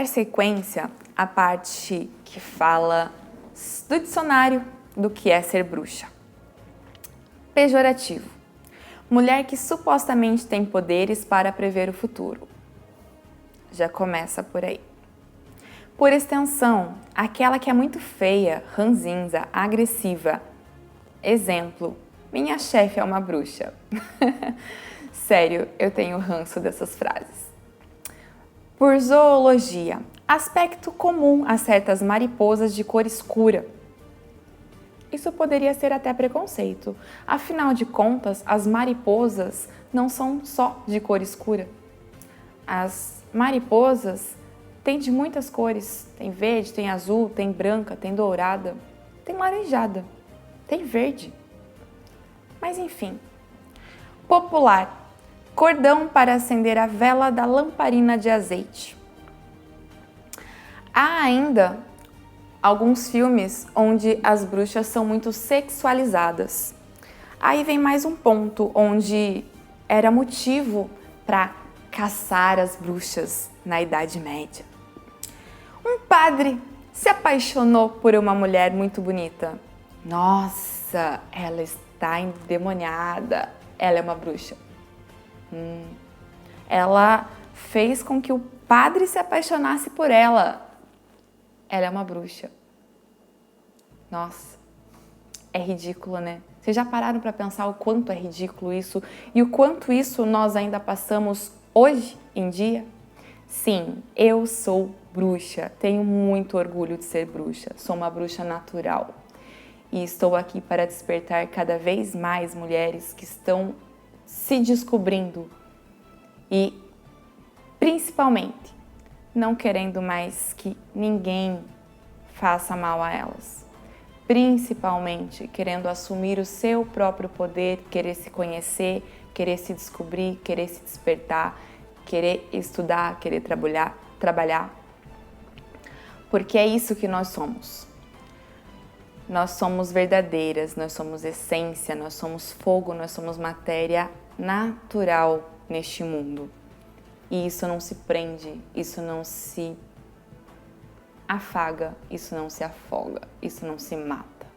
dar sequência à parte que fala do dicionário do que é ser bruxa. Pejorativo. Mulher que supostamente tem poderes para prever o futuro. Já começa por aí. Por extensão, aquela que é muito feia, ranzinza, agressiva. Exemplo, minha chefe é uma bruxa. Sério, eu tenho ranço dessas frases. Por zoologia, aspecto comum a certas mariposas de cor escura. Isso poderia ser até preconceito. Afinal de contas, as mariposas não são só de cor escura. As mariposas têm de muitas cores. Tem verde, tem azul, tem branca, tem dourada, tem laranjada, tem verde. Mas enfim. Popular. Cordão para acender a vela da lamparina de azeite. Há ainda alguns filmes onde as bruxas são muito sexualizadas. Aí vem mais um ponto onde era motivo para caçar as bruxas na Idade Média. Um padre se apaixonou por uma mulher muito bonita. Nossa, ela está endemoniada, ela é uma bruxa. Ela fez com que o padre se apaixonasse por ela. Ela é uma bruxa. Nossa, é ridículo, né? Vocês já pararam para pensar o quanto é ridículo isso e o quanto isso nós ainda passamos hoje em dia? Sim, eu sou bruxa, tenho muito orgulho de ser bruxa, sou uma bruxa natural. E estou aqui para despertar cada vez mais mulheres que estão se descobrindo e, principalmente, não querendo mais que ninguém faça mal a elas. Principalmente querendo assumir o seu próprio poder, querer se conhecer, querer se descobrir, querer se despertar, querer estudar, querer trabalhar. Porque é isso que nós somos. Nós somos verdadeiras, nós somos essência, nós somos fogo, nós somos matéria natural neste mundo. E isso não se prende, isso não se afaga, isso não se afoga, isso não se mata.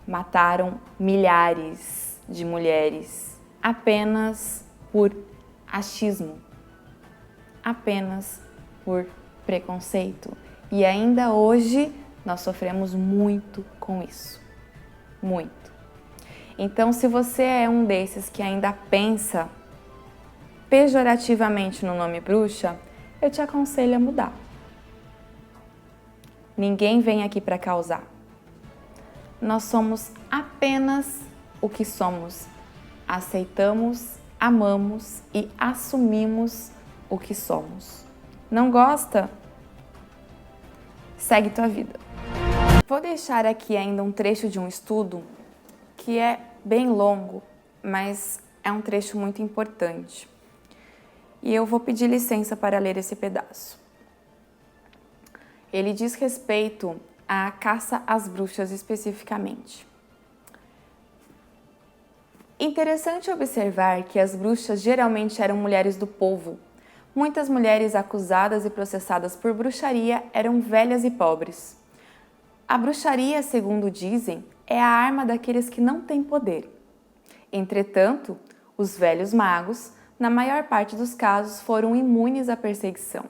Mataram milhares de mulheres apenas por achismo, apenas por preconceito. E ainda hoje nós sofremos muito com isso, muito. Então, se você é um desses que ainda pensa pejorativamente no nome bruxa, eu te aconselho a mudar. Ninguém vem aqui para causar. Nós somos apenas o que somos. Aceitamos, amamos e assumimos o que somos. Não gosta? Segue tua vida. Vou deixar aqui ainda um trecho de um estudo que é bem longo, mas é um trecho muito importante. E eu vou pedir licença para ler esse pedaço. Ele diz respeito à caça às bruxas especificamente. Interessante observar que as bruxas geralmente eram mulheres do povo. Muitas mulheres acusadas e processadas por bruxaria eram velhas e pobres. A bruxaria, segundo dizem, é a arma daqueles que não têm poder. Entretanto, os velhos magos, na maior parte dos casos, foram imunes à perseguição.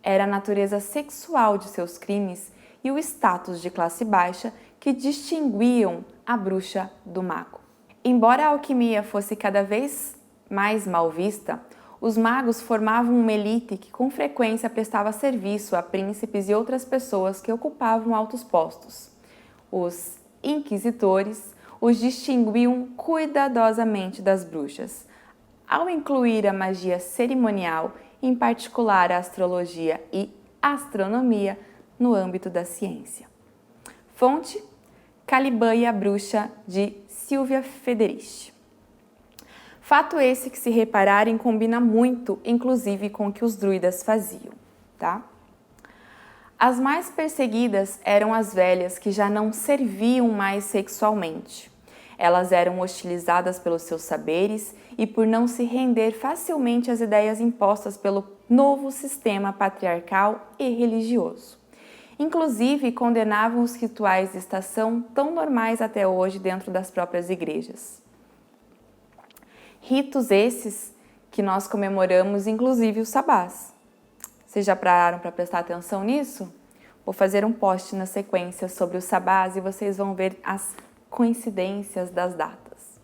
Era a natureza sexual de seus crimes e o status de classe baixa que distinguiam a bruxa do mago. Embora a alquimia fosse cada vez mais mal vista, os magos formavam uma elite que com frequência prestava serviço a príncipes e outras pessoas que ocupavam altos postos. Os inquisitores os distinguiam cuidadosamente das bruxas, ao incluir a magia cerimonial, em particular a astrologia e astronomia, no âmbito da ciência. Fonte: Caliban e a Bruxa, de Silvia Federici. Fato esse que, se repararem, combina muito, inclusive, com o que os druidas faziam, tá? As mais perseguidas eram as velhas que já não serviam mais sexualmente. Elas eram hostilizadas pelos seus saberes e por não se render facilmente às ideias impostas pelo novo sistema patriarcal e religioso. Inclusive, condenavam os rituais de estação tão normais até hoje dentro das próprias igrejas. Ritos esses que nós comemoramos, inclusive os sabás. Vocês já pararam para prestar atenção nisso? Vou fazer um post na sequência sobre os sabás e vocês vão ver as coincidências das datas,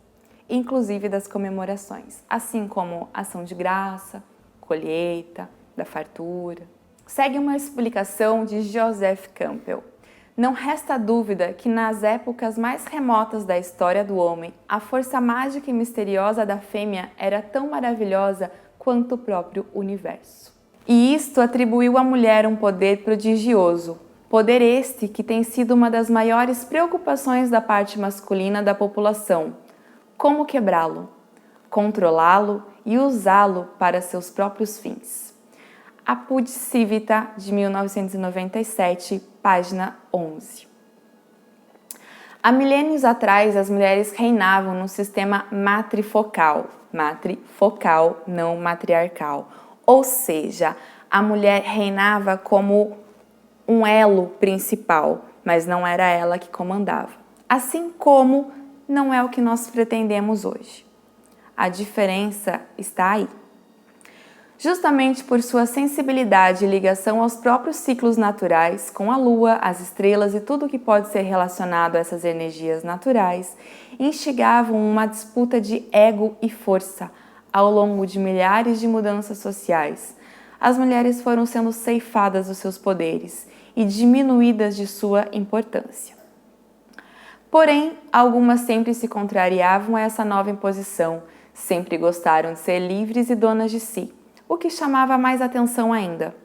inclusive das comemorações, assim como ação de graça, colheita, da fartura. Segue uma explicação de Joseph Campbell. Não resta dúvida que nas épocas mais remotas da história do homem, a força mágica e misteriosa da fêmea era tão maravilhosa quanto o próprio universo. E isto atribuiu à mulher um poder prodigioso, poder este que tem sido uma das maiores preocupações da parte masculina da população. Como quebrá-lo, controlá-lo e usá-lo para seus próprios fins. Apud Civita, de 1997, página 11. Há milênios atrás, as mulheres reinavam no sistema matrifocal, não matriarcal, ou seja, a mulher reinava como um elo principal, mas não era ela que comandava. Assim como não é o que nós pretendemos hoje. A diferença está aí. Justamente por sua sensibilidade e ligação aos próprios ciclos naturais, com a lua, as estrelas e tudo que pode ser relacionado a essas energias naturais, instigavam uma disputa de ego e força ao longo de milhares de mudanças sociais. As mulheres foram sendo ceifadas dos seus poderes e diminuídas de sua importância. Porém, algumas sempre se contrariavam a essa nova imposição, sempre gostaram de ser livres e donas de si. O que chamava mais atenção ainda.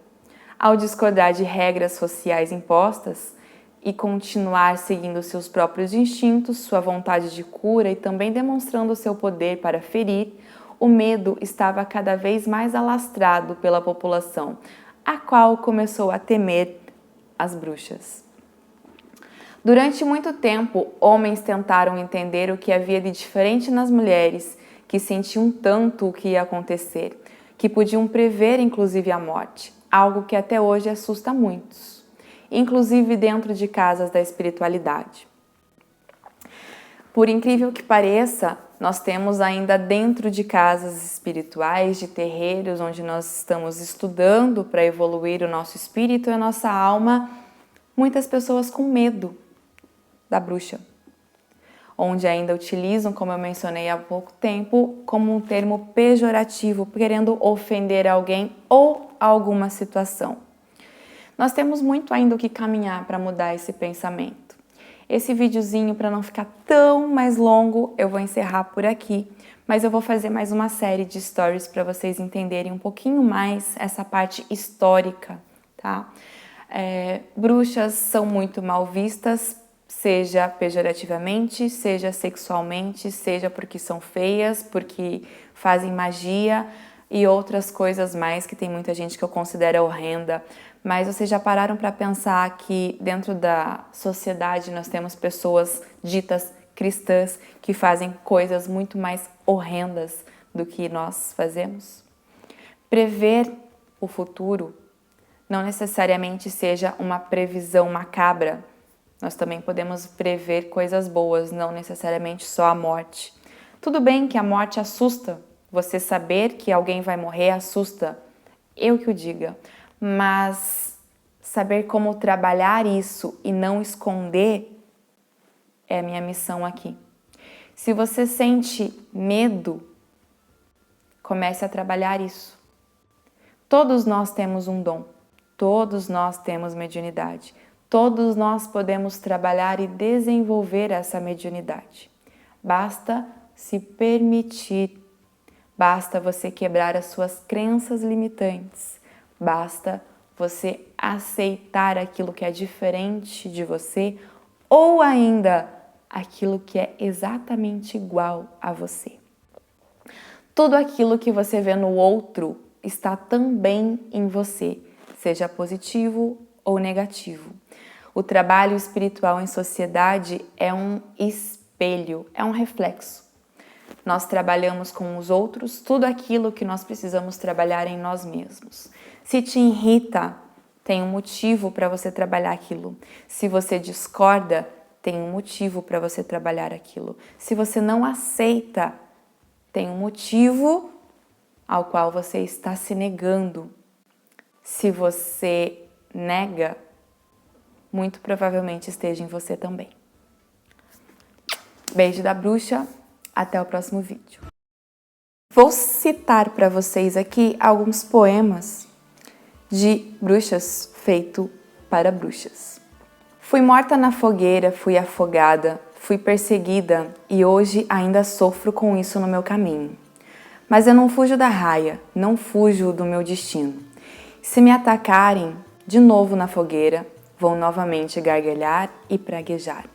Ao discordar de regras sociais impostas e continuar seguindo seus próprios instintos, sua vontade de cura e também demonstrando seu poder para ferir, o medo estava cada vez mais alastrado pela população, a qual começou a temer as bruxas. Durante muito tempo, homens tentaram entender o que havia de diferente nas mulheres, que sentiam tanto o que ia acontecer, que podiam prever inclusive a morte, algo que até hoje assusta muitos, inclusive dentro de casas da espiritualidade. Por incrível que pareça, nós temos ainda dentro de casas espirituais, de terreiros, onde nós estamos estudando para evoluir o nosso espírito e a nossa alma, muitas pessoas com medo da bruxa, onde ainda utilizam, como eu mencionei há pouco tempo, como um termo pejorativo, querendo ofender alguém ou alguma situação. Nós temos muito ainda o que caminhar para mudar esse pensamento. Esse videozinho, para não ficar tão mais longo, eu vou encerrar por aqui, mas eu vou fazer mais uma série de stories para vocês entenderem um pouquinho mais essa parte histórica, tá? Bruxas são muito mal vistas, seja pejorativamente, seja sexualmente, seja porque são feias, porque fazem magia e outras coisas mais que tem muita gente que eu considero horrenda. Mas vocês já pararam para pensar que dentro da sociedade nós temos pessoas ditas cristãs que fazem coisas muito mais horrendas do que nós fazemos? Prever o futuro não necessariamente seja uma previsão macabra. Nós também podemos prever coisas boas, não necessariamente só a morte. Tudo bem que a morte assusta, você saber que alguém vai morrer assusta, eu que o diga, mas saber como trabalhar isso e não esconder é a minha missão aqui. Se você sente medo, comece a trabalhar isso. Todos nós temos um dom, todos nós temos mediunidade. Todos nós podemos trabalhar e desenvolver essa mediunidade. Basta se permitir, basta você quebrar as suas crenças limitantes, basta você aceitar aquilo que é diferente de você ou ainda aquilo que é exatamente igual a você. Tudo aquilo que você vê no outro está também em você, seja positivo ou negativo. O trabalho espiritual em sociedade é um espelho, é um reflexo. Nós trabalhamos com os outros tudo aquilo que nós precisamos trabalhar em nós mesmos. Se te irrita, tem um motivo para você trabalhar aquilo. Se você discorda, tem um motivo para você trabalhar aquilo. Se você não aceita, tem um motivo ao qual você está se negando. Se você nega, muito provavelmente esteja em você também. Beijo da bruxa, até o próximo vídeo. Vou citar para vocês aqui alguns poemas de bruxas feito para bruxas. Fui morta na fogueira, fui afogada, fui perseguida e hoje ainda sofro com isso no meu caminho. Mas eu não fujo da raia, não fujo do meu destino. Se me atacarem de novo na fogueira, vou novamente gargalhar e praguejar.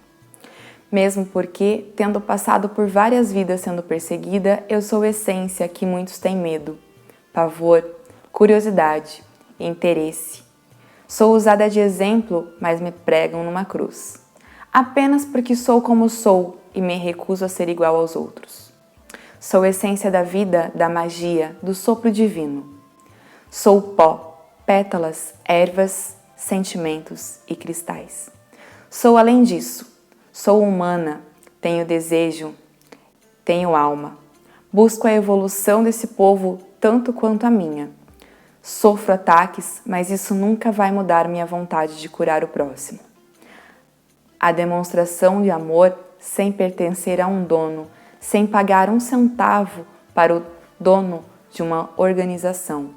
Mesmo porque, tendo passado por várias vidas sendo perseguida, eu sou essência que muitos têm medo, pavor, curiosidade e interesse. Sou usada de exemplo, mas me pregam numa cruz. Apenas porque sou como sou e me recuso a ser igual aos outros. Sou essência da vida, da magia, do sopro divino. Sou pó, pétalas, ervas, sentimentos e cristais. Sou além disso. Sou humana, tenho desejo, tenho alma. Busco a evolução desse povo tanto quanto a minha. Sofro ataques, mas isso nunca vai mudar minha vontade de curar o próximo. A demonstração de amor sem pertencer a um dono, sem pagar um centavo para o dono de uma organização.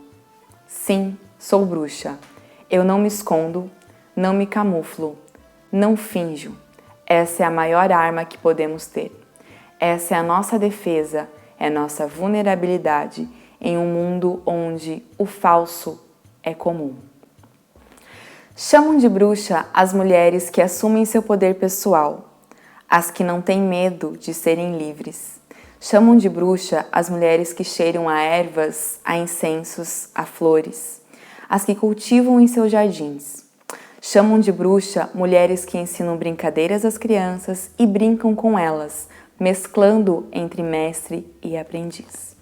Sim, sou bruxa. Eu não me escondo, não me camuflo, não finjo. Essa é a maior arma que podemos ter. Essa é a nossa defesa, é nossa vulnerabilidade em um mundo onde o falso é comum. Chamam de bruxa as mulheres que assumem seu poder pessoal, as que não têm medo de serem livres. Chamam de bruxa as mulheres que cheiram a ervas, a incensos, a flores, as que cultivam em seus jardins. Chamam de bruxa mulheres que ensinam brincadeiras às crianças e brincam com elas, mesclando entre mestre e aprendiz.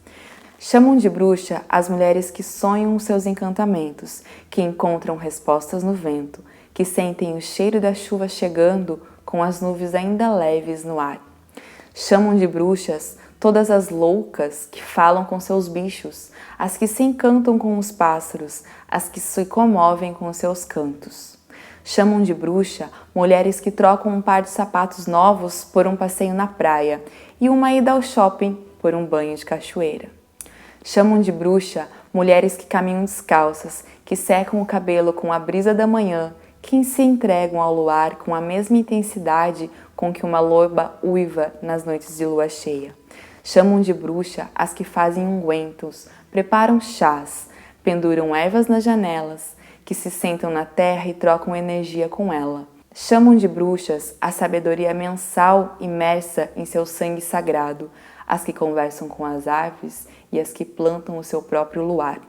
Chamam de bruxa as mulheres que sonham os seus encantamentos, que encontram respostas no vento, que sentem o cheiro da chuva chegando com as nuvens ainda leves no ar. Chamam de bruxas todas as loucas que falam com seus bichos, as que se encantam com os pássaros, as que se comovem com os seus cantos. Chamam de bruxa mulheres que trocam um par de sapatos novos por um passeio na praia e uma ida ao shopping por um banho de cachoeira. Chamam de bruxa mulheres que caminham descalças, que secam o cabelo com a brisa da manhã, que se entregam ao luar com a mesma intensidade com que uma loba uiva nas noites de lua cheia. Chamam de bruxa as que fazem ungüentos, preparam chás, penduram ervas nas janelas, que se sentam na terra e trocam energia com ela. Chamam de bruxas a sabedoria mensal imersa em seu sangue sagrado, as que conversam com as árvores e as que plantam o seu próprio luar.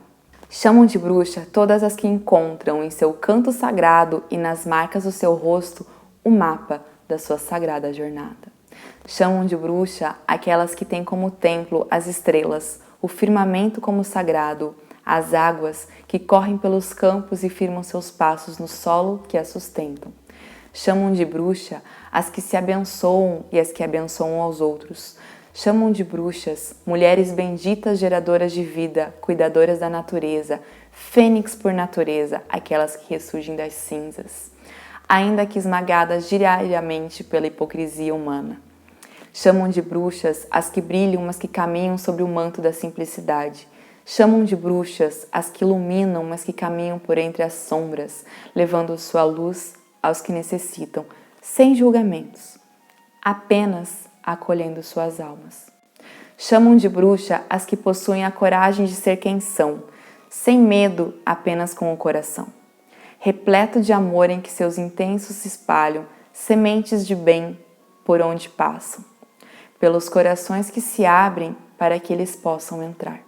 Chamam de bruxa todas as que encontram em seu canto sagrado e nas marcas do seu rosto o mapa da sua sagrada jornada. Chamam de bruxa aquelas que têm como templo as estrelas, o firmamento como sagrado, as águas que correm pelos campos e firmam seus passos no solo que as sustentam. Chamam de bruxa as que se abençoam e as que abençoam aos outros. Chamam de bruxas mulheres benditas geradoras de vida, cuidadoras da natureza, fênix por natureza, aquelas que ressurgem das cinzas, ainda que esmagadas diariamente pela hipocrisia humana. Chamam de bruxas as que brilham, mas que caminham sobre o manto da simplicidade. Chamam de bruxas as que iluminam, mas que caminham por entre as sombras, levando sua luz aos que necessitam, sem julgamentos, apenas acolhendo suas almas. Chamam de bruxa as que possuem a coragem de ser quem são, sem medo, apenas com o coração, repleto de amor em que seus intensos se espalham, sementes de bem por onde passam, pelos corações que se abrem para que eles possam entrar.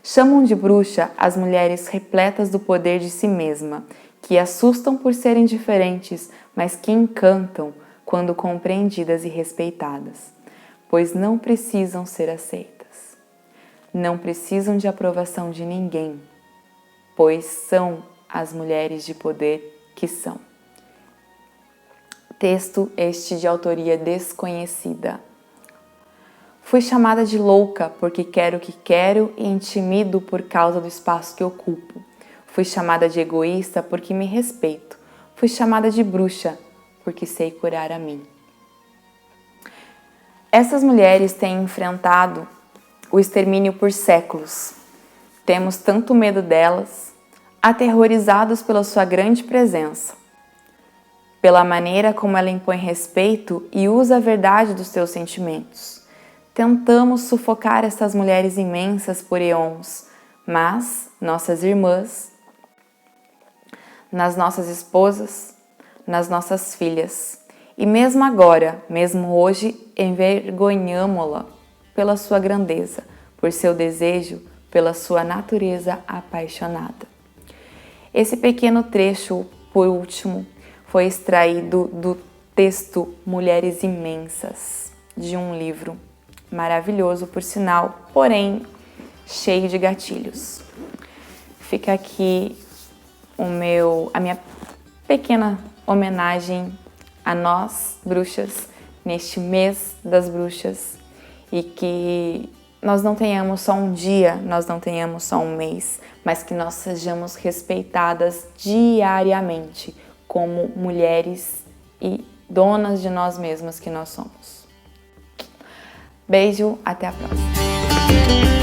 Chamam de bruxa as mulheres repletas do poder de si mesma, que assustam por serem diferentes, mas que encantam quando compreendidas e respeitadas, pois não precisam ser aceitas. Não precisam de aprovação de ninguém, pois são as mulheres de poder que são. Texto este de autoria desconhecida. Fui chamada de louca porque quero o que quero e intimido por causa do espaço que ocupo. Fui chamada de egoísta porque me respeito. Fui chamada de bruxa porque sei curar a mim. Essas mulheres têm enfrentado o extermínio por séculos. Temos tanto medo delas, aterrorizados pela sua grande presença, pela maneira como ela impõe respeito e usa a verdade dos seus sentimentos. Tentamos sufocar essas mulheres imensas por eons, mas nossas irmãs, nas nossas esposas, nas nossas filhas, e mesmo agora, mesmo hoje, envergonhamos-la pela sua grandeza, por seu desejo, pela sua natureza apaixonada. Esse pequeno trecho, por último, foi extraído do texto Mulheres Imensas, de um livro maravilhoso, por sinal, porém cheio de gatilhos. Fica aqui a minha pequena homenagem a nós, bruxas, neste mês das bruxas, e que nós não tenhamos só um dia, nós não tenhamos só um mês, mas que nós sejamos respeitadas diariamente como mulheres e donas de nós mesmas que nós somos. Beijo, até a próxima!